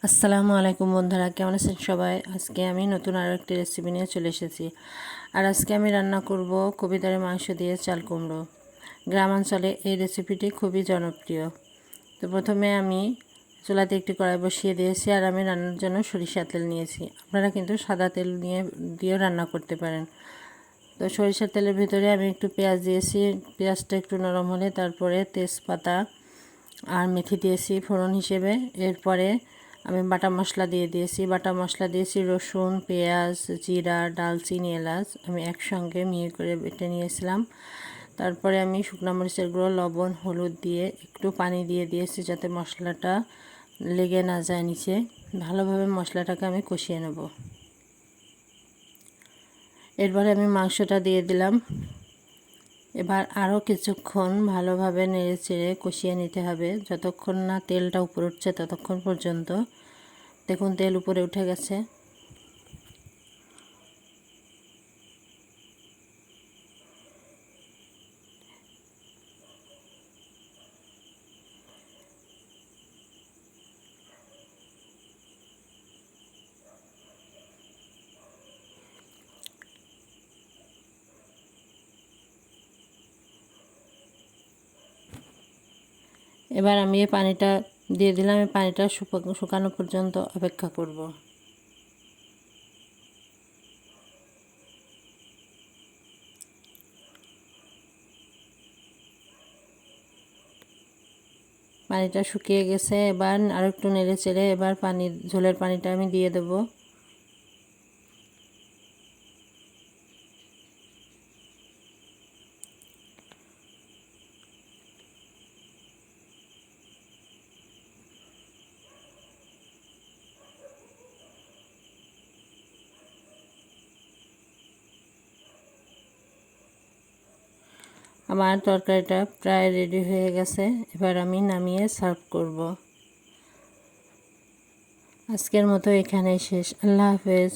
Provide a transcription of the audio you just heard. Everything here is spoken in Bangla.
আসসালামু আলাইকুম বন্ধুরা, কেমন আছেন সবাই? আজকে আমি নতুন আরও একটি রেসিপি নিয়ে চলে এসেছি। আর আজকে আমি রান্না করব কবিতারে মাংস দিয়ে চাল কুমড়ো। গ্রামাঞ্চলে এই রেসিপিটি খুবই জনপ্রিয়। তো প্রথমে আমি চুলাতে একটি কড়াই বসিয়ে দিয়েছি, আর আমি রান্নার জন্য সরিষা তেল নিয়েছি। আপনারা কিন্তু সাদা তেল দিয়েও রান্না করতে পারেন। তো সরিষার তেলের ভিতরে আমি একটু পেঁয়াজ দিয়েছি। পেঁয়াজটা একটু নরম হলে তারপরে তেজপাতা আর মেথি দিয়েছি ফোড়ন হিসেবে। এরপরে আমি বাটা মশলা দিয়েছি রসুন, পেঁয়াজ, জিরা, দারচিনি, এলাচ আমি একসঙ্গে মিহি করে বেটে নিয়েছিলাম। তারপরে আমি শুকনো মরিচের গুঁড়ো, লবণ, হলুদ দিয়ে একটু পানি দিয়ে দিয়েছি যাতে মশলাটা লেগে না যায় নিচে। ভালোভাবে মশলাটাকে আমি কষিয়ে নেব। এরপরে আমি মাংসটা দিয়ে দিলাম। এবার আরও কিছুক্ষণ ভালোভাবে নেড়ে চেড়ে কষিয়ে নিতে হবে যতক্ষণ না তেলটা উপরে উঠছে ততক্ষণ পর্যন্ত। দেখুন তেল উপরে উঠে গেছে। এবার আমি এই পানিটা দিয়ে দিলাম। এই পানিটা শুকানো পর্যন্ত অপেক্ষা করব। পানিটা শুকিয়ে গেছে। এবার আর একটু নেড়ে চেড়ে এবার ঝোলের পানিটা আমি দিয়ে দেব। আমার তরকারিটা প্রায় রেডি হয়ে গেছে। এবার আমি নামিয়ে সার্ভ করব। আজকের মতো এখানেই শেষ। আল্লাহ হাফেজ।